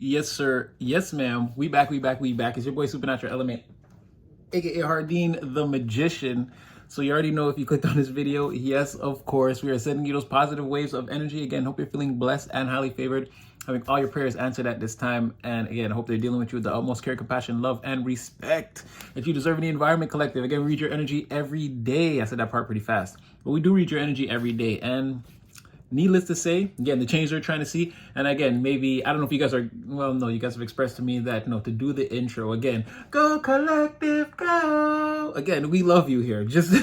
Yes, sir. Yes, ma'am. We back, we back, we back. It's your boy Supernatural Element, aka Hardin the Magician. So you already know if you clicked on this video, yes, of course, we are sending you those positive waves of energy. Again, hope you're feeling blessed and highly favored, having all your prayers answered at this time. And again, I hope they're dealing with you with the utmost care, compassion, love, and respect that you deserve in the Environment Collective. Again, we read your energy every day. I said that part pretty fast, but we do read your energy every day. And needless to say, again, the change they're trying to see. And again, maybe, I don't know if you guys are, well, no, you guys have expressed to me that, no, to do the intro again, go collective, go. Again, we love you here. Just,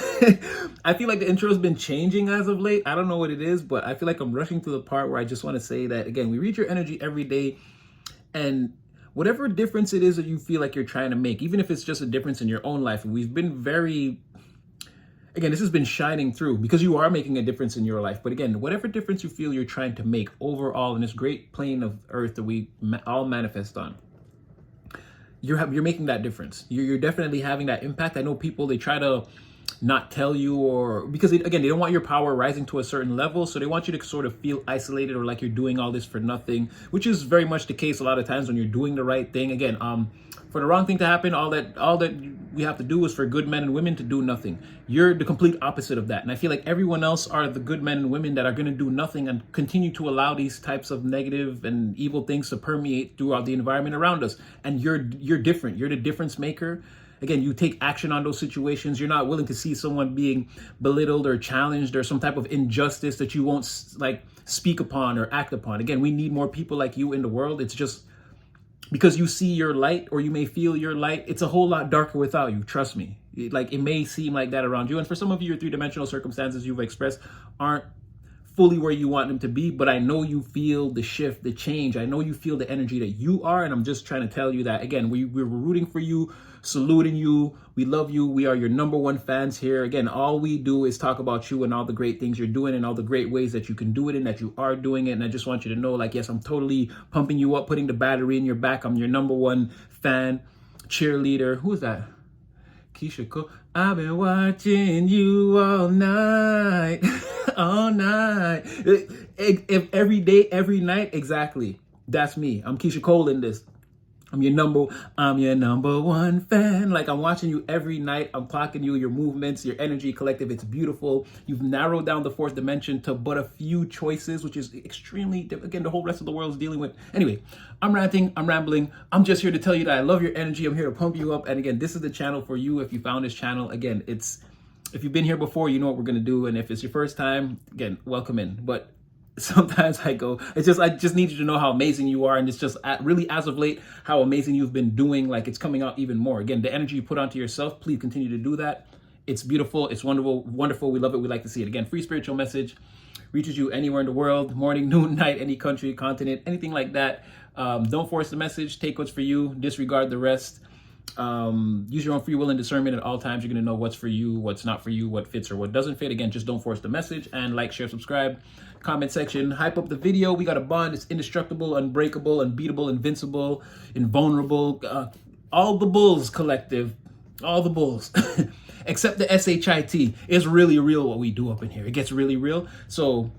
I feel like the intro has been changing as of late. I don't know what it is, but I feel like I'm rushing to the part where I just want to say that, again, we read your energy every day. And whatever difference it is that you feel like you're trying to make, even if it's just a difference in your own life, we've been very, again, this has been shining through because you are making a difference in your life. But again, whatever difference you feel you're trying to make overall in this great plane of earth that we all manifest on, you're making that difference. You're definitely having that impact. I know people, they try to not tell you, or because again, they don't want your power rising to a certain level, so they want you to sort of feel isolated or like you're doing all this for nothing, which is very much the case a lot of times when you're doing the right thing. Again, for the wrong thing to happen, all that we have to do is for good men and women to do nothing. You're the complete opposite of that, and I feel like everyone else are the good men and women that are going to do nothing and continue to allow these types of negative and evil things to permeate throughout the environment around us. And you're different. You're the difference maker. Again, you take action on those situations. You're not willing to see someone being belittled or challenged or some type of injustice that you won't like speak upon or act upon. Again, we need more people like you in the world. It's just because you see your light, or you may feel your light, it's a whole lot darker without you. Trust me. Like, it may seem like that around you. And for some of you, your three-dimensional circumstances you've expressed aren't fully where you want them to be, but I know you feel the shift, the change. I know you feel the energy that you are, and I'm just trying to tell you that, again, we're rooting for you, saluting you, we love you, we are your number one fans here. Again, all we do is talk about you and all the great things you're doing and all the great ways that you can do it and that you are doing it. And I just want you to know, like, yes, I'm totally pumping you up, putting the battery in your back. I'm your number one fan, cheerleader. Who is that? Keisha Cole. I've been watching you all night, all night. If every day, every night, exactly. That's me. I'm Keisha Cole in this. I'm your number one fan. Like, I'm watching you every night. I'm clocking you, your movements, your energy collective. It's beautiful. You've narrowed down the fourth dimension to but a few choices, which is extremely, again, the whole rest of the world is dealing with. Anyway, I'm ranting, I'm rambling. I'm just here to tell you that I love your energy. I'm here to pump you up. And again, this is the channel for you. If you found this channel, again, if you've been here before, you know what we're going to do. And if it's your first time, again, welcome in. But sometimes I just need you to know how amazing you are. And it's just really, as of late, how amazing you've been doing. Like, it's coming out even more. Again, the energy you put onto yourself, please continue to do that. It's beautiful. It's wonderful. We love it. We like to see it. Again, free spiritual message reaches you anywhere in the world, morning, noon, night, any country, continent, anything like that. Don't force the message. Take what's for you. Disregard the rest. Use your own free will and discernment at all times. You're going to know what's for you, what's not for you, what fits or what doesn't fit. Again, just don't force the message. And like, share, subscribe, comment section, hype up the video. We got a bond. It's indestructible, unbreakable, unbeatable, invincible, invulnerable, all the bulls collective, all the bulls except the SHIT. It's really real what we do up in here. It gets really real. So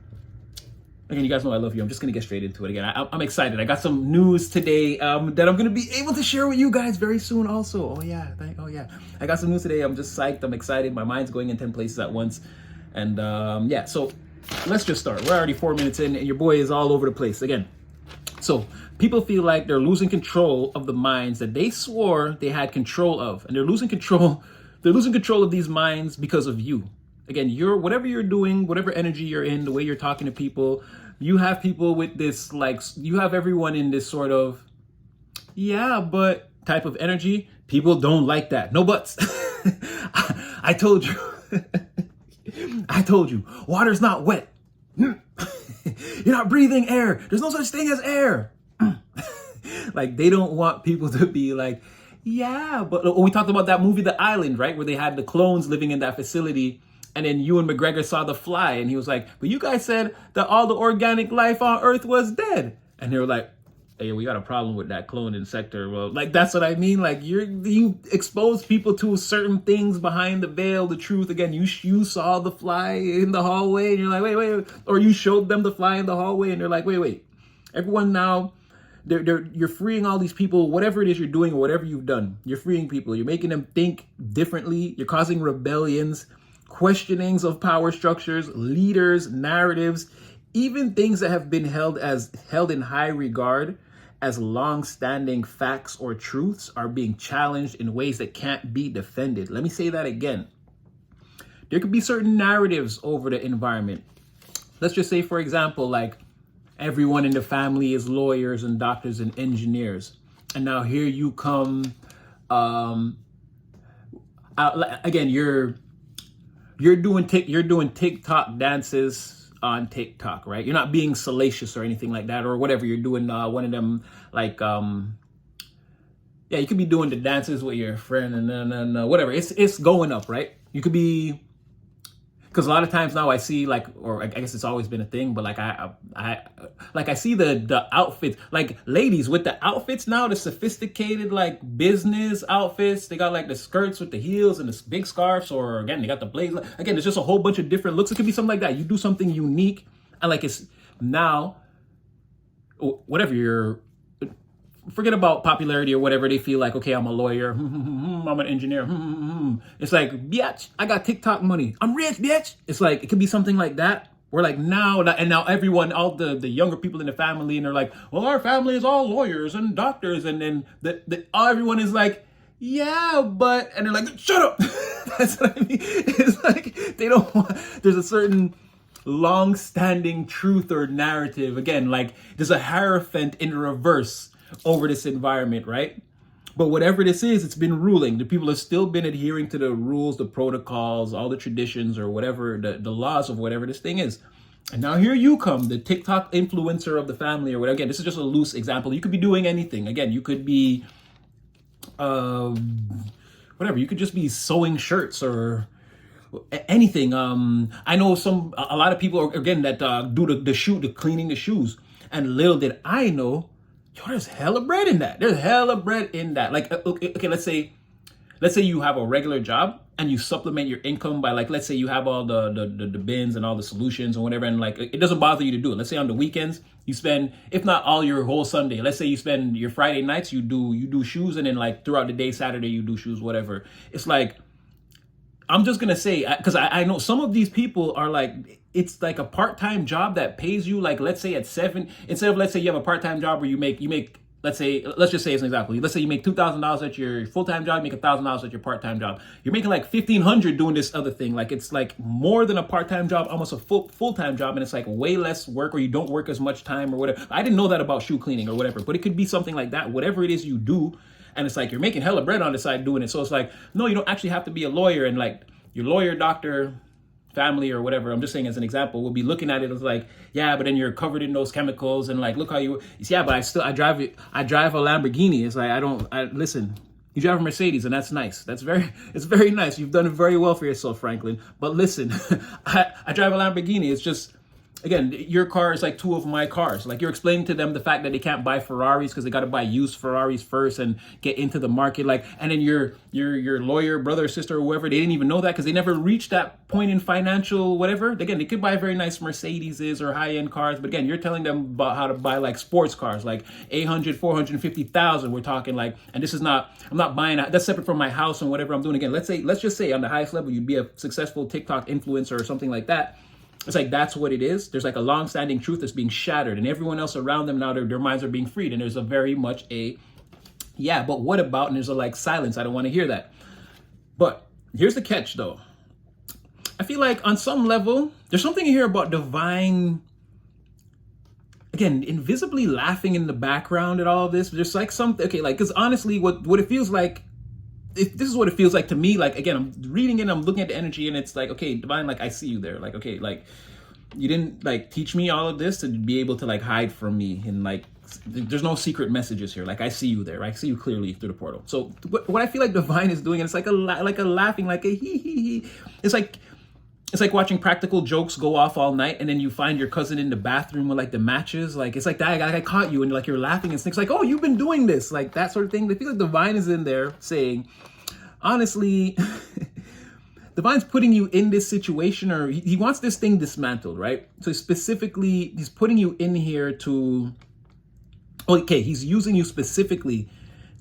again, you guys know I love you. I'm just going to get straight into it. Again, I'm excited. I got some news today that I'm going to be able to share with you guys very soon also. Oh, yeah. I got some news today. I'm just psyched. I'm excited. My mind's going in 10 places at once. And yeah, so let's just start. We're already 4 minutes in, and your boy is all over the place. Again, so people feel like they're losing control of the minds that they swore they had control of. And they're losing control. They're losing control of these minds because of you. Again, whatever you're doing, whatever energy you're in, the way you're talking to people, you have people with this, like, you have everyone in this sort of, yeah, but type of energy. People don't like that. No buts. I told you. I told you. Water's not wet. You're not breathing air. There's no such thing as air. Like, they don't want people to be like, yeah, but we talked about that movie, The Island, right? Where they had the clones living in that facility. And then Ewan McGregor saw the fly and he was like, but you guys said that all the organic life on Earth was dead. And they were like, hey, we got a problem with that cloning sector. Well, like, that's what I mean. Like, you expose people to certain things behind the veil, the truth. Again, you saw the fly in the hallway and you're like, wait. Or you showed them the fly in the hallway and they're like, wait. Everyone now you're freeing all these people, whatever it is you're doing or whatever you've done. You're freeing people. You're making them think differently. You're causing rebellions, questionings of power structures, leaders, narratives, even things that have been held in high regard as long-standing facts or truths are being challenged in ways that can't be defended. Let me say that again. There could be certain narratives over the environment. Let's just say, for example, like everyone in the family is lawyers and doctors and engineers. And now here you come, again, you're doing TikTok dances on TikTok, right? You're not being salacious or anything like that or whatever. You're doing one of them like, you could be doing the dances with your friend and then whatever. It's going up, right? You could be, because a lot of times now I see like, or I guess it's always been a thing, but like I see the outfits, like ladies with the outfits now, the sophisticated like business outfits. They got like the skirts with the heels and the big scarves, or again, they got the blazer. Again, it's just a whole bunch of different looks. It could be something like that. You do something unique, and like it's now, whatever you're, forget about popularity or whatever. They feel like, okay, I'm a lawyer, I'm an engineer. It's like, bitch, I got TikTok money. I'm rich, bitch. It's like, it could be something like that. We're like now everyone, all the younger people in the family, and they're like, well, our family is all lawyers and doctors. And then everyone is like, yeah, but, and they're like, shut up. That's what I mean. It's like, they don't want, there's a certain long-standing truth or narrative. Again, like there's a hierophant in reverse over this environment, right? But whatever this is, it's been ruling. The people have still been adhering to the rules, the protocols, all the traditions, or whatever, the laws of whatever this thing is. And now here you come, the TikTok influencer of the family or whatever. Again, this is just a loose example. You could be doing anything. Again, you could be, whatever. You could just be sewing shirts or anything. I know a lot of people, again, that do the cleaning the shoes. And little did I know, there's hella bread in that. There's hella bread in that. Like, okay, let's say you have a regular job and you supplement your income by, like, let's say you have all the bins and all the solutions and whatever, and like it doesn't bother you to do it. Let's say on the weekends you spend, if not all your whole Sunday, let's say you spend your Friday nights, you do shoes, and then like throughout the day, Saturday you do shoes, whatever. It's like, I'm just gonna say, because I know some of these people are like, it's like a part-time job that pays you, like, let's say at 7, instead of, let's say you have a part-time job where you make, let's just say as an example, let's say you make $2,000 at your full-time job, you make $1,000 at your part-time job. You're making like $1,500 doing this other thing. Like, it's like more than a part-time job, almost a full-time job, and it's like way less work, or you don't work as much time or whatever. I didn't know that about shoe cleaning or whatever, but it could be something like that, whatever it is you do. And it's like, you're making hella bread on the side doing it. So it's like, no, you don't actually have to be a lawyer, and like your lawyer, doctor, family or whatever, I'm just saying as an example, will be looking at it as like, yeah, but then you're covered in those chemicals, and like, look how you yeah, but I drive a Lamborghini. It's like, listen, you drive a Mercedes, and that's nice. It's very nice. You've done it very well for yourself, Franklin. But listen, I drive a Lamborghini. It's just, again, your car is like 2 of my cars. Like, you're explaining to them the fact that they can't buy Ferraris because they got to buy used Ferraris first and get into the market. Like, and then your lawyer, brother, sister, or whoever, they didn't even know that because they never reached that point in financial whatever. Again, they could buy very nice Mercedeses or high-end cars, but again, you're telling them about how to buy like sports cars, like 800, 450,000. We're talking like, and this is not, I'm not buying that's separate from my house and whatever I'm doing. Again, let's just say on the highest level, you'd be a successful TikTok influencer or something like that. It's like, that's what it is. There's like a long-standing truth that's being shattered, and everyone else around them now, their minds are being freed. And there's a very much yeah, but what about? And there's a like silence. I don't want to hear that. But here's the catch, though. I feel like on some level, there's something here about divine, again, invisibly laughing in the background at all of this. There's like something, okay, like, because honestly, what it feels like, this is what it feels like to me. Like, again, I'm reading it, I'm looking at the energy, and it's like, okay, divine, like, I see you there. Like, okay, like, you didn't like teach me all of this to be able to like hide from me, and like, there's no secret messages here. Like, I see you there. I see you clearly through the portal. So what I feel like divine is doing, and it's like a laughing, like a hee hee hee. It's like watching practical jokes go off all night, and then you find your cousin in the bathroom with like the matches. Like, it's like that. I caught you, and like you're laughing, and things like, oh, you've been doing this, like that sort of thing. I feel like divine is in there saying, honestly, divine's putting you in this situation, or he wants this thing dismantled, right? So specifically, he's putting you in here to Okay, he's using you specifically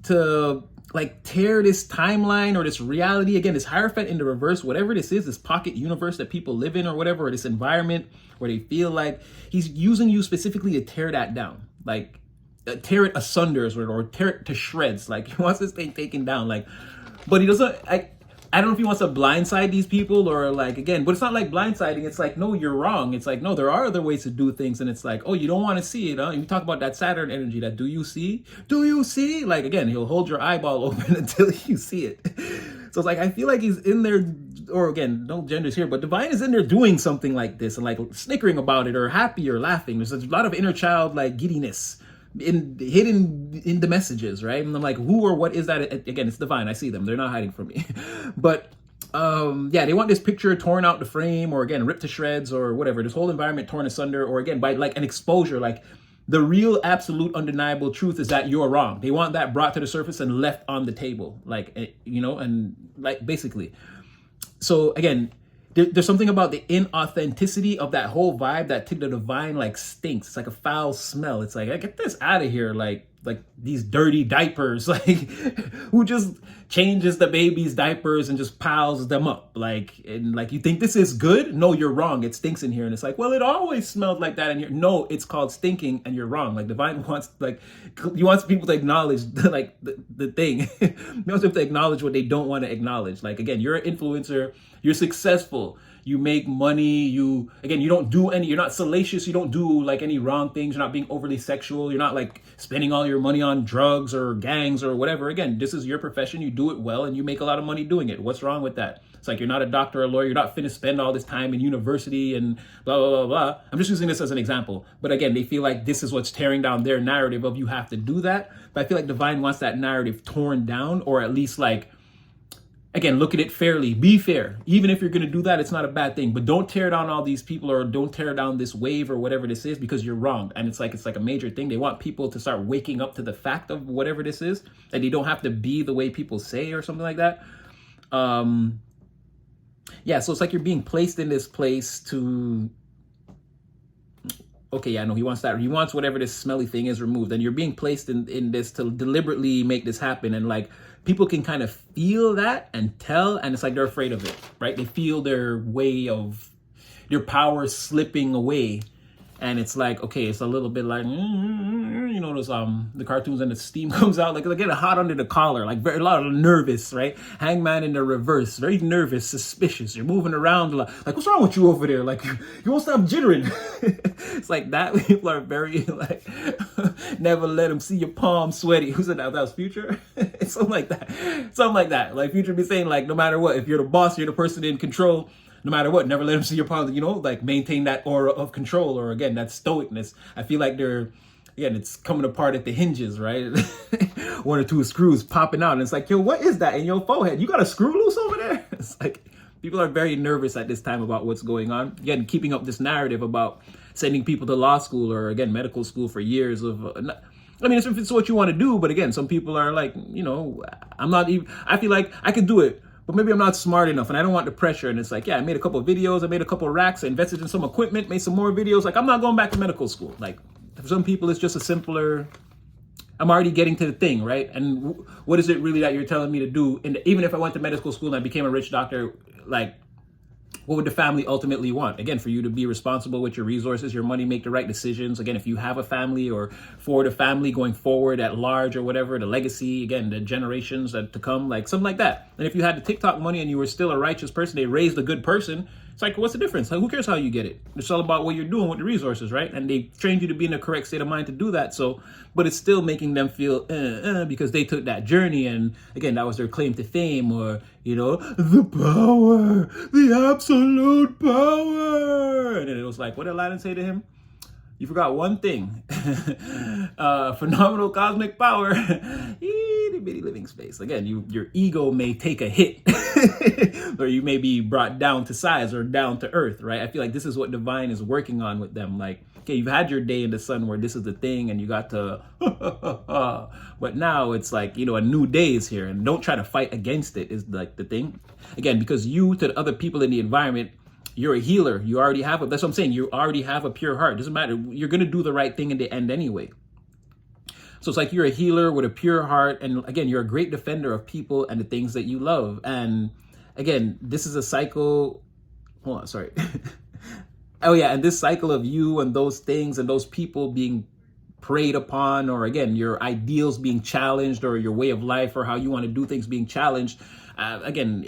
to like tear this timeline or this reality, again, this Hierophant in the reverse, whatever this is, this pocket universe that people live in or whatever, or this environment where they feel like he's using you specifically to tear that down, like tear it asunder or tear it to shreds. Like he wants this thing taken down, like, but he doesn't. I don't know if he wants to blindside these people or like, again, but it's not like blindsiding. It's like, no, you're wrong. It's like, no, there are other ways to do things. And it's like, oh, you don't want to see it, huh? And you talk about that Saturn energy, that do you see? Do you see? Like, again, he'll hold your eyeball open until you see it. So it's like, I feel like he's in there, or again, no genders here, but Divine is in there doing something like this and like snickering about it or happy or laughing. There's a lot of inner child like giddiness hidden in the messages, right? And I'm like, who or what is that? Again, it's Divine. I see them. They're not hiding from me. But yeah, they want this picture torn out the frame, or again, ripped to shreds, or whatever. This whole environment torn asunder, or again, by like an exposure. Like the real, absolute, undeniable truth is that you're wrong. They want that brought to the surface and left on the table, like, you know, and like basically. So again, there's something about the inauthenticity of that whole vibe that to the Divine like stinks. It's like a foul smell. It's like, get this out of here. Like these dirty diapers, like who just changes the baby's diapers and just piles them up. Like, and like, you think this is good? No, you're wrong. It stinks in here. And it's like, well, it always smelled like that in here. No, it's called stinking and you're wrong. Like Divine wants, like, he wants people to acknowledge like the thing. He wants them to acknowledge what they don't want to acknowledge. Like, again, you're an influencer, you're successful, you make money, you don't do any, you're not salacious, you don't do like any wrong things, you're not being overly sexual, you're not like spending all your money on drugs or gangs or whatever. Again, this is your profession, you do it well and you make a lot of money doing it. What's wrong with that? It's like, you're not a doctor or a lawyer, you're not finna spend all this time in university and blah, blah, blah, blah. I'm just using this as an example. But again, they feel like this is what's tearing down their narrative of you have to do that. But I feel like Divine wants that narrative torn down, or at least like, again, look at it fairly. Be fair. Even if you're going to do that, it's not a bad thing. But don't tear down all these people, or don't tear down this wave or whatever this is, because you're wrong. And it's like a major thing. They want people to start waking up to the fact of whatever this is, that they don't have to be the way people say or something like that. Yeah, so it's like you're being placed in this place to... Okay, yeah, no, he wants that. He wants whatever this smelly thing is removed. And you're being placed in this to deliberately make this happen. And like, people can kind of feel that and tell, and it's like they're afraid of it, right? They feel their power slipping away. And it's like, okay, it's a little bit like, you know, those the cartoons and the steam comes out, like they get hot under the collar, like a lot of nervous, right? Hangman in the reverse, very nervous, suspicious. You're moving around a lot. Like, what's wrong with you over there? Like, you won't stop jittering. It's like that. People are very like, never let them see your palm sweaty. Who said that? That was Future? Something like that. Something like that. Like Future be saying, like, no matter what, if you're the boss, you're the person in control. No matter what, never let them see your palm, you know, like maintain that aura of control, or again, that stoicness. I feel like it's coming apart at the hinges, right? One or two screws popping out. And it's like, yo, what is that in your forehead? You got a screw loose over there? It's like, people are very nervous at this time about what's going on. Again, keeping up this narrative about sending people to law school or, again, medical school for years of... I mean, if it's what you want to do, but again, some people are like, you know, I feel like I could do it, but maybe I'm not smart enough and I don't want the pressure. And it's like, yeah, I made a couple of videos, I made a couple of racks, I invested in some equipment, made some more videos. Like, I'm not going back to medical school. Like, for some people, it's just a simpler, I'm already getting to the thing, right? And what is it really that you're telling me to do? And even if I went to medical school and I became a rich doctor, like, what would the family ultimately want? Again, for you to be responsible with your resources, your money, make the right decisions. Again, if you have a family, or for the family going forward at large or whatever, the legacy, again, the generations that to come, like something like that. And if you had the TikTok money and you were still a righteous person, they raised a good person, it's like, what's the difference? Like, who cares how you get it? It's all about what you're doing with the resources, right? And they trained you to be in the correct state of mind to do that. So, but it's still making them feel because they took that journey. And again, that was their claim to fame, or, you know, the power, the absolute power. And then it was like, what did Aladdin say to him? You forgot one thing. Phenomenal cosmic power. Itty bitty living space. Again, your ego may take a hit. Or you may be brought down to size or down to earth, right? I feel like this is what Divine is working on with them. Like, okay, you've had your day in the sun where this is the thing and you got to, but now it's like, you know, a new day is here, and don't try to fight against it is like the thing. Again, because you, to the other people in the environment, you're a healer. You already have that's what I'm saying. You already have a pure heart. Doesn't matter. You're going to do the right thing in the end anyway. So it's like you're a healer with a pure heart. And again, you're a great defender of people and the things that you love. And again, this is a cycle. Hold on, sorry. Oh yeah, and this cycle of you and those things and those people being preyed upon, or again, your ideals being challenged, or your way of life or how you want to do things being challenged. Again,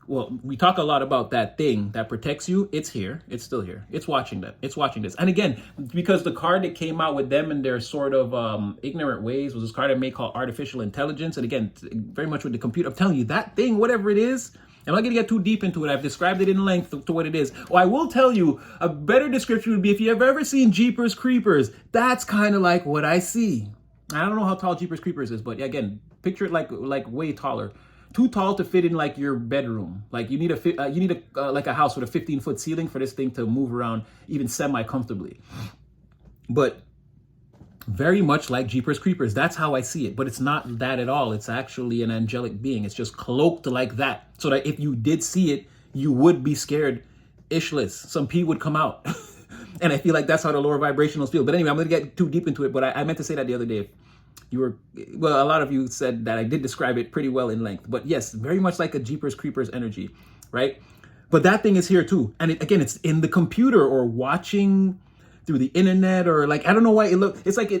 well, we talk a lot about that thing that protects you. It's here. It's still here. It's watching that. It's watching this. And again, because the card that came out with them and their sort of ignorant ways was this card I made called Artificial Intelligence. And again, very much with the computer. I'm telling you, that thing, whatever it is, I'm not going to get too deep into it. I've described it in length to what it is. Oh, I will tell you, a better description would be if you have ever seen Jeepers Creepers. That's kind of like what I see. I don't know how tall Jeepers Creepers is, but again, picture it like way taller. Too tall to fit in like your bedroom. Like you need like a house with a 15-foot ceiling for this thing to move around even semi-comfortably. But very much like Jeepers Creepers. That's how I see it. But it's not that at all. It's actually an angelic being. It's just cloaked like that. So that if you did see it, you would be scared ishless. Some pee would come out. And I feel like that's how the lower vibrationals feel. But anyway, I'm going to get too deep into it. But I meant to say that the other day. A lot of you said that I did describe it pretty well in length. But yes, very much like a Jeepers Creepers energy, right? But that thing is here too. And again, it's in the computer or watching through the internet, or like, I don't know why it's like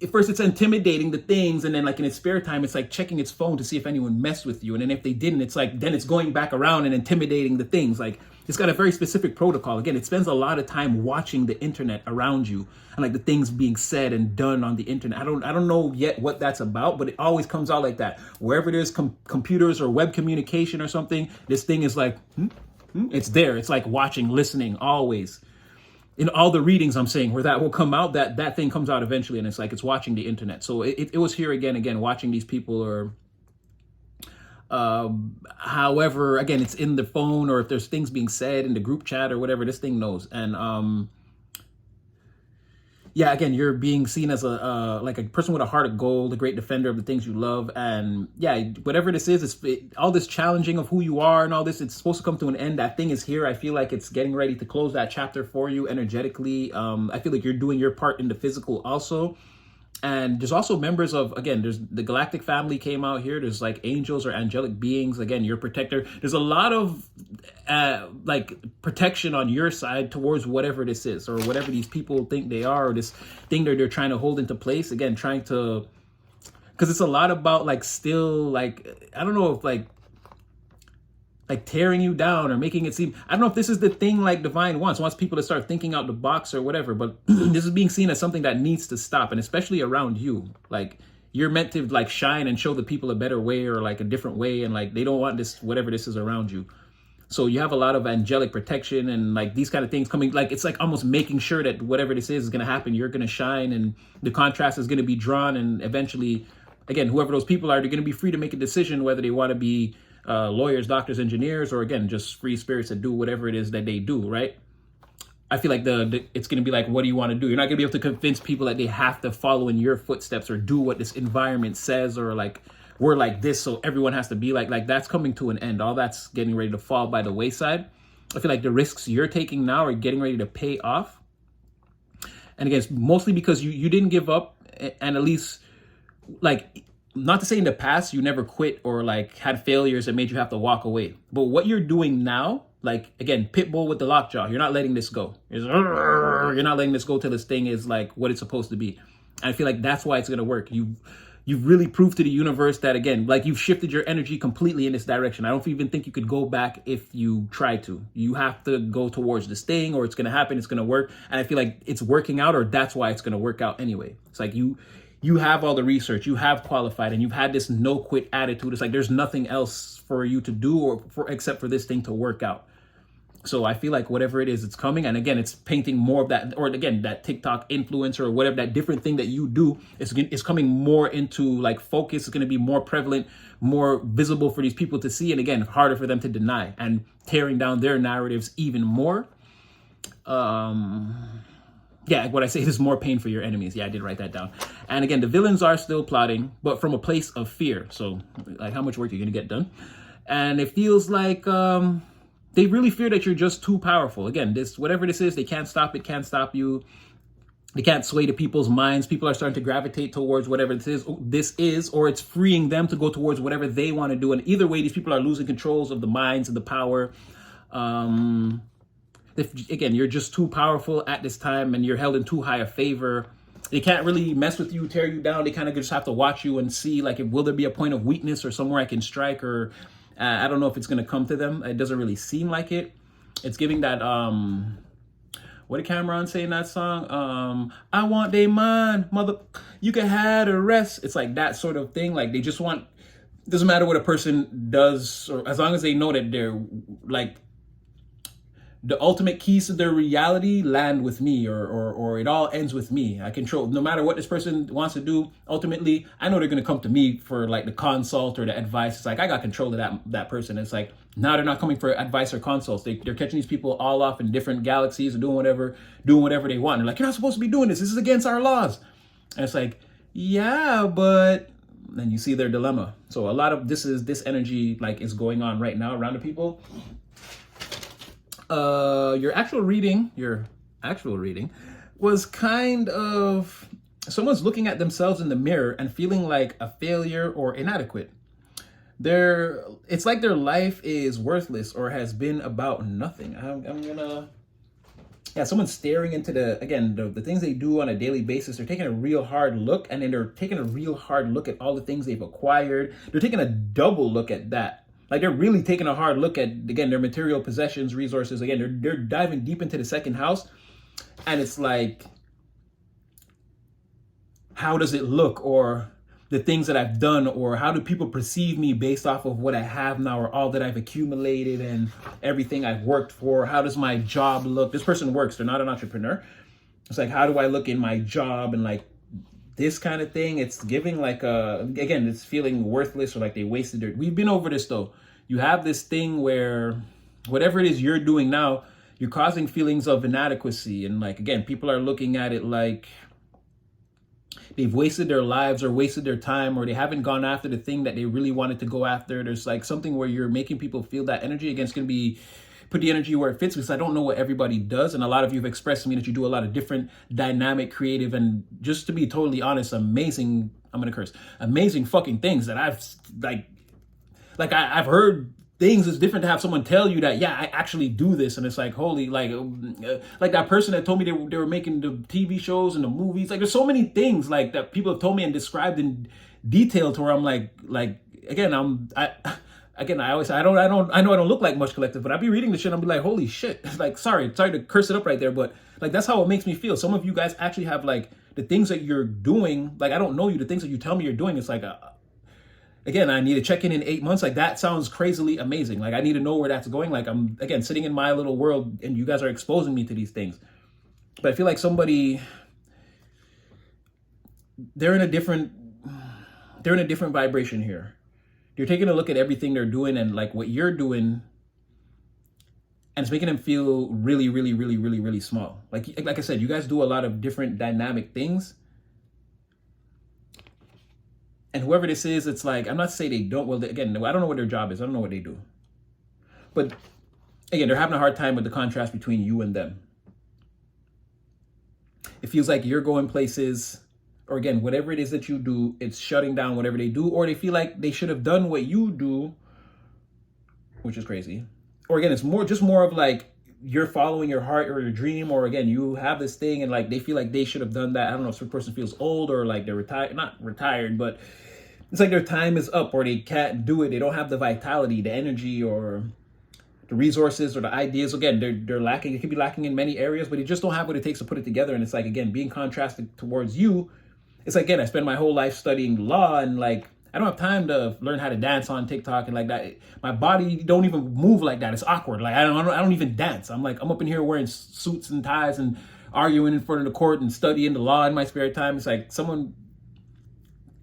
at first it's intimidating the things, and then like in its spare time, it's like checking its phone to see if anyone messed with you. And then if they didn't, it's like, then it's going back around and intimidating the things. Like it's got a very specific protocol. Again, it spends a lot of time watching the internet around you and like the things being said and done on the internet. I don't know yet what that's about, but it always comes out like that. Wherever there's computers or web communication or something, this thing is like, it's there. It's like watching, listening, always. In all the readings I'm saying where that will come out, that thing comes out eventually, and it's like it's watching the internet. So it was here again, watching these people, or however, again, it's in the phone, or if there's things being said in the group chat or whatever, this thing knows. And yeah, again, you're being seen as like a person with a heart of gold, a great defender of the things you love. And yeah, whatever this is, all this challenging of who you are and all this, it's supposed to come to an end. That thing is here. I feel like it's getting ready to close that chapter for you energetically. I feel like you're doing your part in the physical also. And there's also members of, again, there's the galactic family came out here. There's like angels or angelic beings. Again, your protector. There's a lot of like protection on your side towards whatever this is, or whatever these people think they are, or this thing that they're trying to hold into place. Again, trying to, because it's a lot about like still like, I don't know if like tearing you down or making it seem, I don't know if this is the thing like divine wants people to start thinking out the box or whatever, but this is being seen as something that needs to stop. And especially around you, like you're meant to like shine and show the people a better way, or like a different way. And like, they don't want this, whatever this is around you. So you have a lot of angelic protection and like these kind of things coming, like it's like almost making sure that whatever this is going to happen, you're going to shine, and the contrast is going to be drawn. And eventually, again, whoever those people are, they're going to be free to make a decision whether they want to be lawyers, doctors, engineers, or again, just free spirits that do whatever it is that they do, right? I feel like it's going to be like, what do you want to do? You're not going to be able to convince people that they have to follow in your footsteps or do what this environment says, or like, we're like this, so everyone has to be like that's coming to an end. All that's getting ready to fall by the wayside. I feel like the risks you're taking now are getting ready to pay off. And again, it's mostly because you didn't give up, and at least like, not to say in the past you never quit or like had failures that made you have to walk away. But what you're doing now, like again, Pitbull with the lockjaw, you're not letting this go. You're not letting this go till this thing is like what it's supposed to be. And I feel like that's why it's going to work. You've really proved to the universe that, again, like you've shifted your energy completely in this direction. I don't even think you could go back if you try to. You have to go towards this thing, or it's going to happen. It's going to work. And I feel like it's working out, or that's why it's going to work out anyway. It's like you have all the research, you have qualified, and you've had this no quit attitude. It's like there's nothing else for you to do except for this thing to work out. So I feel like whatever it is, it's coming. And again, it's painting more of that, or again, that TikTok influencer or whatever, that different thing that you do is coming more into like focus. It's going to be more prevalent, more visible for these people to see. And again, harder for them to deny, and tearing down their narratives even more. Yeah, what I say is more pain for your enemies. Yeah, I did write that down. And again, the villains are still plotting, but from a place of fear. So like, how much work are you going to get done? And it feels like they really fear that you're just too powerful. Again, whatever this is, they can't stop it, can't stop you. They can't sway to people's minds. People are starting to gravitate towards whatever this is, or it's freeing them to go towards whatever they want to do. And either way, these people are losing controls of the minds and the power. If, again, you're just too powerful at this time and you're held in too high a favor, they can't really mess with you, tear you down. They kind of just have to watch you and see, like, will there be a point of weakness or somewhere I can strike, or I don't know if it's going to come to them. It doesn't really seem like it. It's giving that, what did Cameron say in that song? I want they mind, mother, you can have the rest. It's like that sort of thing. Like, they just want, doesn't matter what a person does, or as long as they know that they're like, the ultimate keys to their reality land with me, or it all ends with me. I control, no matter what this person wants to do. Ultimately, I know they're going to come to me for like the consult or the advice. It's like, I got control of that person. It's like, now they're not coming for advice or consults. They're catching these people all off in different galaxies and doing whatever they want. They're like, you're not supposed to be doing this. This is against our laws. And it's like, yeah, but then you see their dilemma. So a lot of this energy like is going on right now around the people. Your actual reading was kind of someone's looking at themselves in the mirror and feeling like a failure or inadequate. It's like their life is worthless or has been about nothing. Someone's staring into the things they do on a daily basis. They're taking a real hard look, and then they're taking a real hard look at all the things they've acquired. They're taking a double look at that. Like, they're really taking a hard look at, again, their material possessions, resources. Again, they're diving deep into the second house. And it's like, how does it look? Or the things that I've done, or how do people perceive me based off of what I have now, or all that I've accumulated and everything I've worked for? How does my job look? This person works. They're not an entrepreneur. It's like, how do I look in my job? And like, this kind of thing, it's giving like again, it's feeling worthless, or like they wasted their, we've been over this though. You have this thing where whatever it is you're doing now, you're causing feelings of inadequacy. And like, again, people are looking at it like they've wasted their lives or wasted their time, or they haven't gone after the thing that they really wanted to go after. There's like something where you're making people feel that energy. Again, it's going to be, put the energy where it fits, because I don't know what everybody does. And a lot of you have expressed to me that you do a lot of different dynamic, creative, and just to be totally honest, amazing fucking things that I've I've heard things. It's different to have someone tell you that, yeah, I actually do this. And it's like, holy, like that person that told me they were making the TV shows and the movies. Like, there's so many things like that people have told me and described in detail to where I'm like, again, I know I don't look like Much Collective, but I'd be reading the shit and I'll be like, holy shit. Like, sorry to curse it up right there, but like, that's how it makes me feel. Some of you guys actually have like the things that you're doing. Like, I don't know you, the things that you tell me you're doing. It's like, again, I need to check in 8 months. Like, that sounds crazily amazing. Like, I need to know where that's going. Like, I'm, again, sitting in my little world and you guys are exposing me to these things. But I feel like they're in a different vibration here. You're taking a look at everything they're doing and like what you're doing, and it's making them feel really, really, really, really, really small. Like I said, you guys do a lot of different dynamic things. And whoever this is, it's like, I'm not saying they don't, well, again, I don't know what their job is. I don't know what they do. But again, they're having a hard time with the contrast between you and them. It feels like you're going places, or again, whatever it is that you do, it's shutting down whatever they do, or they feel like they should have done what you do, which is crazy. Or again, it's more of like you're following your heart or your dream, or again, you have this thing and like they feel like they should have done that. I don't know if some person feels old or like they're not retired, but it's like their time is up, or they can't do it. They don't have the vitality, the energy, or the resources, or the ideas. Again, they're lacking. It could be lacking in many areas, but they just don't have what it takes to put it together. And it's like, again, being contrasted towards you. It's like, again, I spend my whole life studying law, and like, I don't have time to learn how to dance on TikTok and like that. My body don't even move like that. It's awkward. Like, I don't even dance. I'm up in here wearing suits and ties and arguing in front of the court and studying the law in my spare time. It's like someone,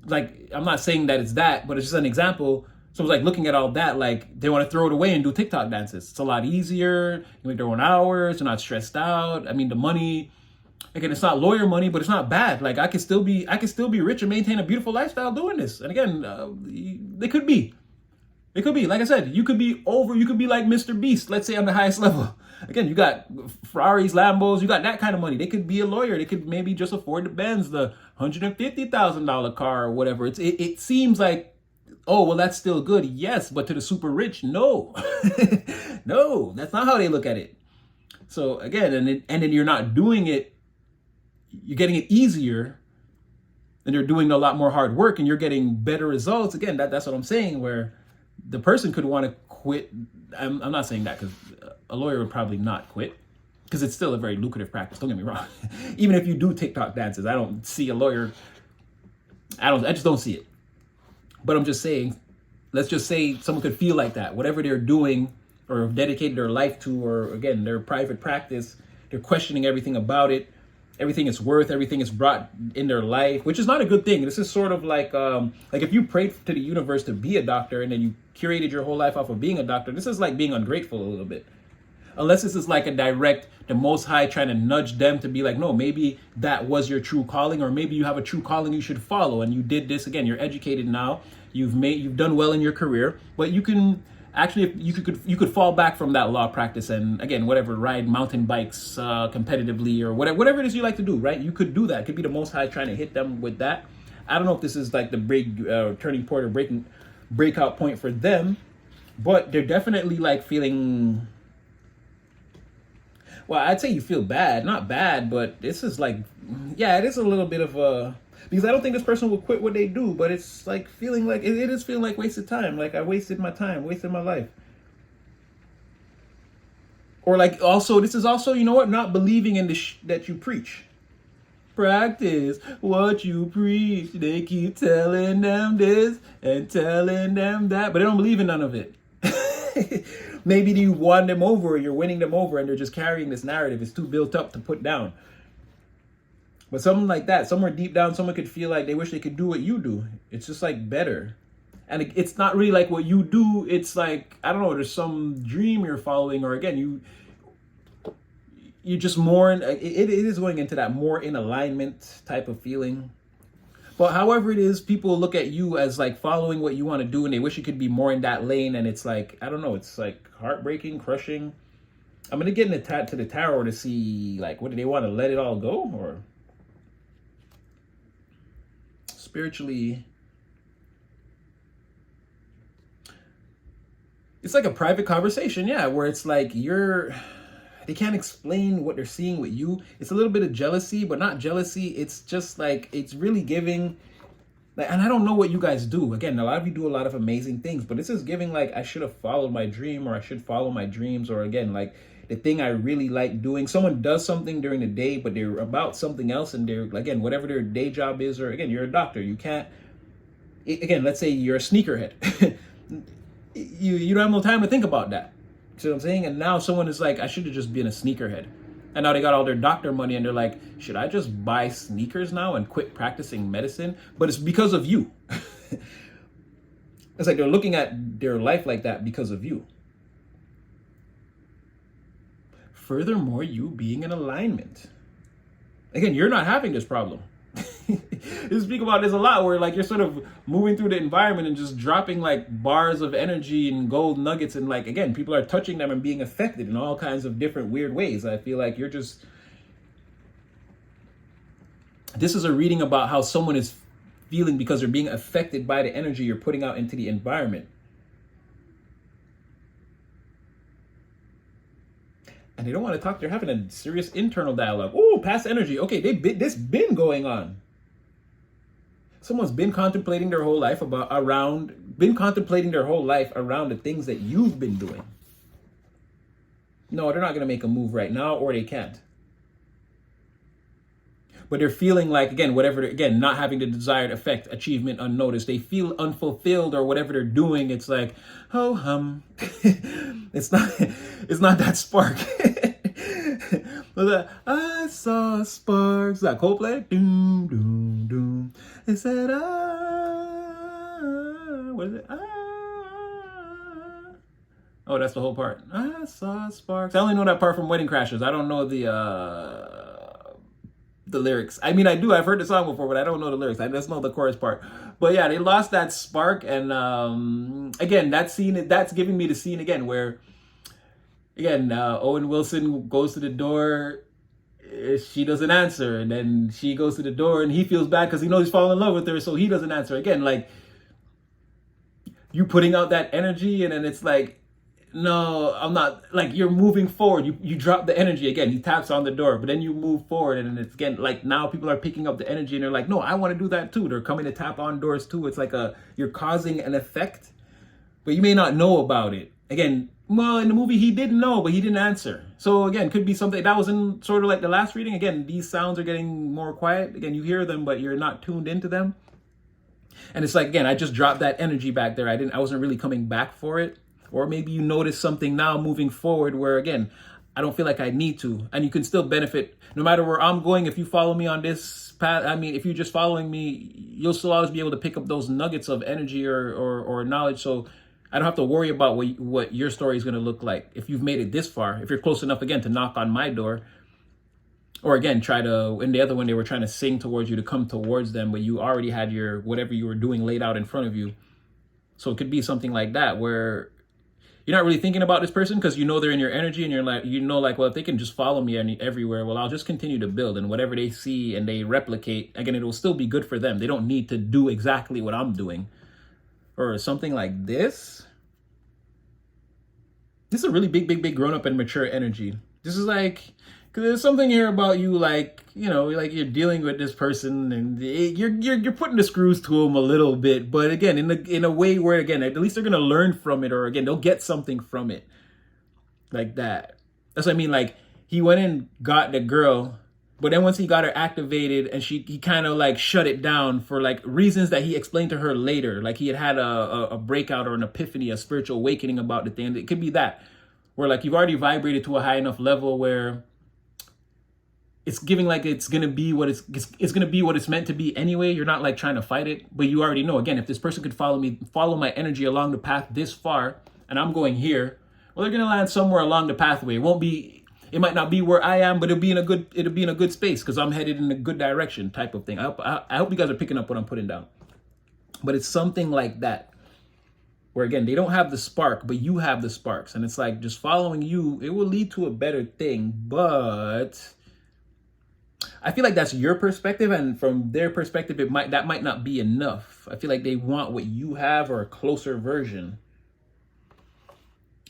like, I'm not saying that it's that, but it's just an example. Someone's like looking at all that, like they want to throw it away and do TikTok dances. It's a lot easier. You make their own hours. They're not stressed out. I mean, the money, again, it's not lawyer money, but it's not bad. Like, I could still be rich and maintain a beautiful lifestyle doing this. And again, they could be. It could be, like I said, you could be like Mr. Beast, let's say, on the highest level. Again, you got Ferraris, Lambos, you got that kind of money. They could be a lawyer. They could maybe just afford the Benz, the $150,000 car or whatever. It seems like, oh, well, that's still good. Yes, but to the super rich, no. No, that's not how they look at it. So again, and then you're not doing it, you're getting it easier, and you're doing a lot more hard work, and you're getting better results. Again, that's what I'm saying, where the person could want to quit. I'm not saying that, because a lawyer would probably not quit, because it's still a very lucrative practice. Don't get me wrong. Even if you do TikTok dances, I don't see a lawyer. I just don't see it. But I'm just saying, let's just say someone could feel like that. Whatever they're doing or dedicated their life to, or again, their private practice, they're questioning everything about it. Everything is worth, everything is brought in their life, which is not a good thing. This is sort of like if you prayed to the universe to be a doctor and then you curated your whole life off of being a doctor. This is like being ungrateful a little bit. Unless this is like a direct, the Most High trying to nudge them to be like, no, maybe that was your true calling, or maybe you have a true calling you should follow, and you did this. Again, you're educated now, you've done well in your career, but you can actually, you could fall back from that law practice and, again, whatever, ride mountain bikes competitively, or whatever it is you like to do, right? You could do that. It could be the Most High trying to hit them with that. I don't know if this is like the big turning point or breakout point for them, but they're definitely like feeling, well, I'd say you feel bad. Not bad, but this is like, yeah, it is a little bit of a, because I don't think this person will quit what they do, but it's like feeling like, it is feeling like wasted time. Like I wasted my time, wasted my life. Or like also, this is also, you know what, not believing in the that you preach. Practice what you preach. They keep telling them this and telling them that, but they don't believe in none of it. Maybe you won them over, you're winning them over, and they're just carrying this narrative. It's too built up to put down. But something like that, somewhere deep down, someone could feel like they wish they could do what you do. It's just like better. And it's not really like what you do. It's like, I don't know, there's some dream you're following, or again, you just more, it is going into that more in alignment type of feeling. But however it is, people look at you as like following what you want to do, and they wish you could be more in that lane. And it's like, I don't know, it's like heartbreaking, crushing. I'm going to get to the tarot to see, like, what do they want to let it all go? Or spiritually, it's like a private conversation, yeah, where it's like they can't explain what they're seeing with you. It's a little bit of jealousy, but not jealousy. It's just like, it's really giving, like, and I don't know what you guys do. Again, a lot of you do a lot of amazing things, but this is giving like, I should have followed my dream, or I should follow my dreams, or again, like the thing I really like doing. Someone does something during the day, but they're about something else, and they're, again, whatever their day job is, or again, you're a doctor. You can't, again, let's say you're a sneakerhead. you don't have no time to think about that. See what I'm saying? And now someone is like, I should have just been a sneakerhead. And now they got all their doctor money, and they're like, should I just buy sneakers now and quit practicing medicine? But it's because of you. It's like they're looking at their life like that because of you. Furthermore, you being in alignment. Again, you're not having this problem. You speak about this a lot, where like you're sort of moving through the environment and just dropping like bars of energy and gold nuggets, and like, again, people are touching them and being affected in all kinds of different weird ways. I feel like this is a reading about how someone is feeling because they're being affected by the energy you're putting out into the environment. And they don't want to talk. They're having a serious internal dialogue. Oh, past energy. Okay, this been going on. Someone's been contemplating their whole life around the things that you've been doing. No, they're not going to make a move right now, or they can't. But they're feeling like, again, not having the desired effect, achievement unnoticed. They feel unfulfilled, or whatever they're doing. It's like, ho hum. It's not that spark. I saw sparks. That Coldplay. Doom, doom, doom. They said, what is it? Oh, that's the whole part. I saw sparks. I only know that part from Wedding Crashers. I don't know the lyrics. I mean, I do. I've heard the song before, but I don't know the lyrics. I just know the chorus part. But yeah, they lost that spark, and again, that scene, that's giving me the scene again where Again, Owen Wilson goes to the door. She doesn't answer, and then she goes to the door, and he feels bad because he knows he's falling in love with her, so he doesn't answer. Again, like, you putting out that energy, and then it's like, no, I'm not. Like, you're moving forward. You drop the energy again. He taps on the door, but then you move forward, and then it's again like now people are picking up the energy, and they're like, no, I want to do that too. They're coming to tap on doors too. It's like you're causing an effect, but you may not know about it. Again, well, in the movie he didn't know, but he didn't answer. So again, could be something that was in sort of like the last reading. Again, these sounds are getting more quiet. Again, you hear them, but you're not tuned into them. And it's like, again, I just dropped that energy back there. I wasn't really coming back for it. Or maybe you notice something now moving forward where, again, I don't feel like I need to. And you can still benefit no matter where I'm going. If you follow me on this path, I mean, if you're just following me, you'll still always be able to pick up those nuggets of energy or knowledge. So I don't have to worry about what your story is going to look like. If you've made it this far, if you're close enough, again, to knock on my door, or again, try to, in the other one, they were trying to sing towards you to come towards them, but you already had your, whatever you were doing laid out in front of you. So it could be something like that where you're not really thinking about this person because you know they're in your energy and you're like, you know, like, well, if they can just follow me everywhere, well, I'll just continue to build, and whatever they see and they replicate, again, it will still be good for them. They don't need to do exactly what I'm doing or something like this. This is a really big grown up and mature energy. This is like, because there's something here about you, like, you know, like you're dealing with this person and you're putting the screws to them a little bit, but again, in a way where, again, at least they're gonna learn from it, or again, they'll get something from it, like that. That's what I mean. Like, he went and got the girl, but then once he got her activated, and he kind of like shut it down for like reasons that he explained to her later. Like he had a breakout or an epiphany, a spiritual awakening about the thing. It could be that, where like you've already vibrated to a high enough level where it's giving like it's gonna be what it's gonna be what it's meant to be anyway. You're not like trying to fight it, but you already know, again, if this person could follow my energy along the path this far, and I'm going here, well, they're gonna land somewhere along the pathway. It might not be where I am, but it'll be in a good space because I'm headed in a good direction, type of thing. I hope you guys are picking up what I'm putting down. But it's something like that, where again, they don't have the spark, but you have the sparks, and it's like just following you, it will lead to a better thing. But I feel like that's your perspective, and from their perspective, that might not be enough. I feel like they want what you have or a closer version.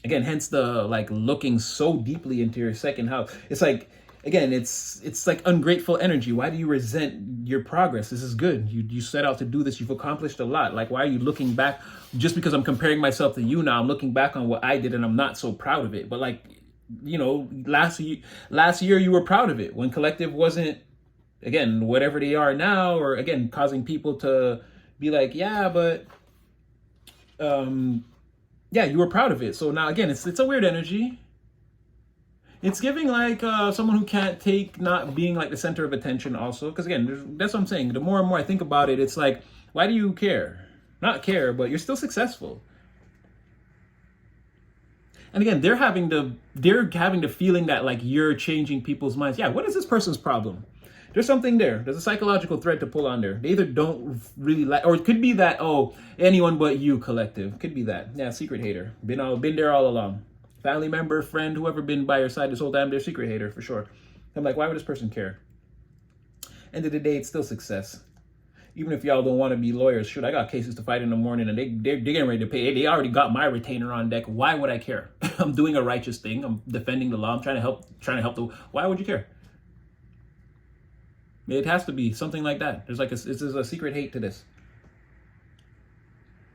Again, hence the like looking so deeply into your second house. It's like, again, it's like ungrateful energy. Why do you resent your progress? This is good. You set out to do this. You've accomplished a lot. Like, why are you looking back? Just because I'm comparing myself to you now, I'm looking back on what I did and I'm not so proud of it. But like, you know, last year you were proud of it when Collective wasn't, again, whatever they are now, or again, causing people to be like, yeah, but yeah, you were proud of it. So now again, it's a weird energy. It's giving like someone who can't take not being like the center of attention also. Because again, that's what I'm saying. The more and more I think about it, it's like, why do you care? Not care, but you're still successful. And again, they're having the feeling that like you're changing people's minds. Yeah, what is this person's problem? There's something there. There's a psychological thread to pull on there. They either don't really like, or it could be that, oh, anyone but you, Collective. Could be that. Yeah, secret hater. Been there all along. Family member, friend, whoever been by your side this whole time, they're secret hater for sure. I'm like, why would this person care? End of the day, it's still success. Even if y'all don't want to be lawyers, shoot, I got cases to fight in the morning, and they're getting ready to pay. They already got my retainer on deck. Why would I care? I'm doing a righteous thing. I'm defending the law. I'm trying to help. Why would you care? It has to be something like that. There's a secret hate to this.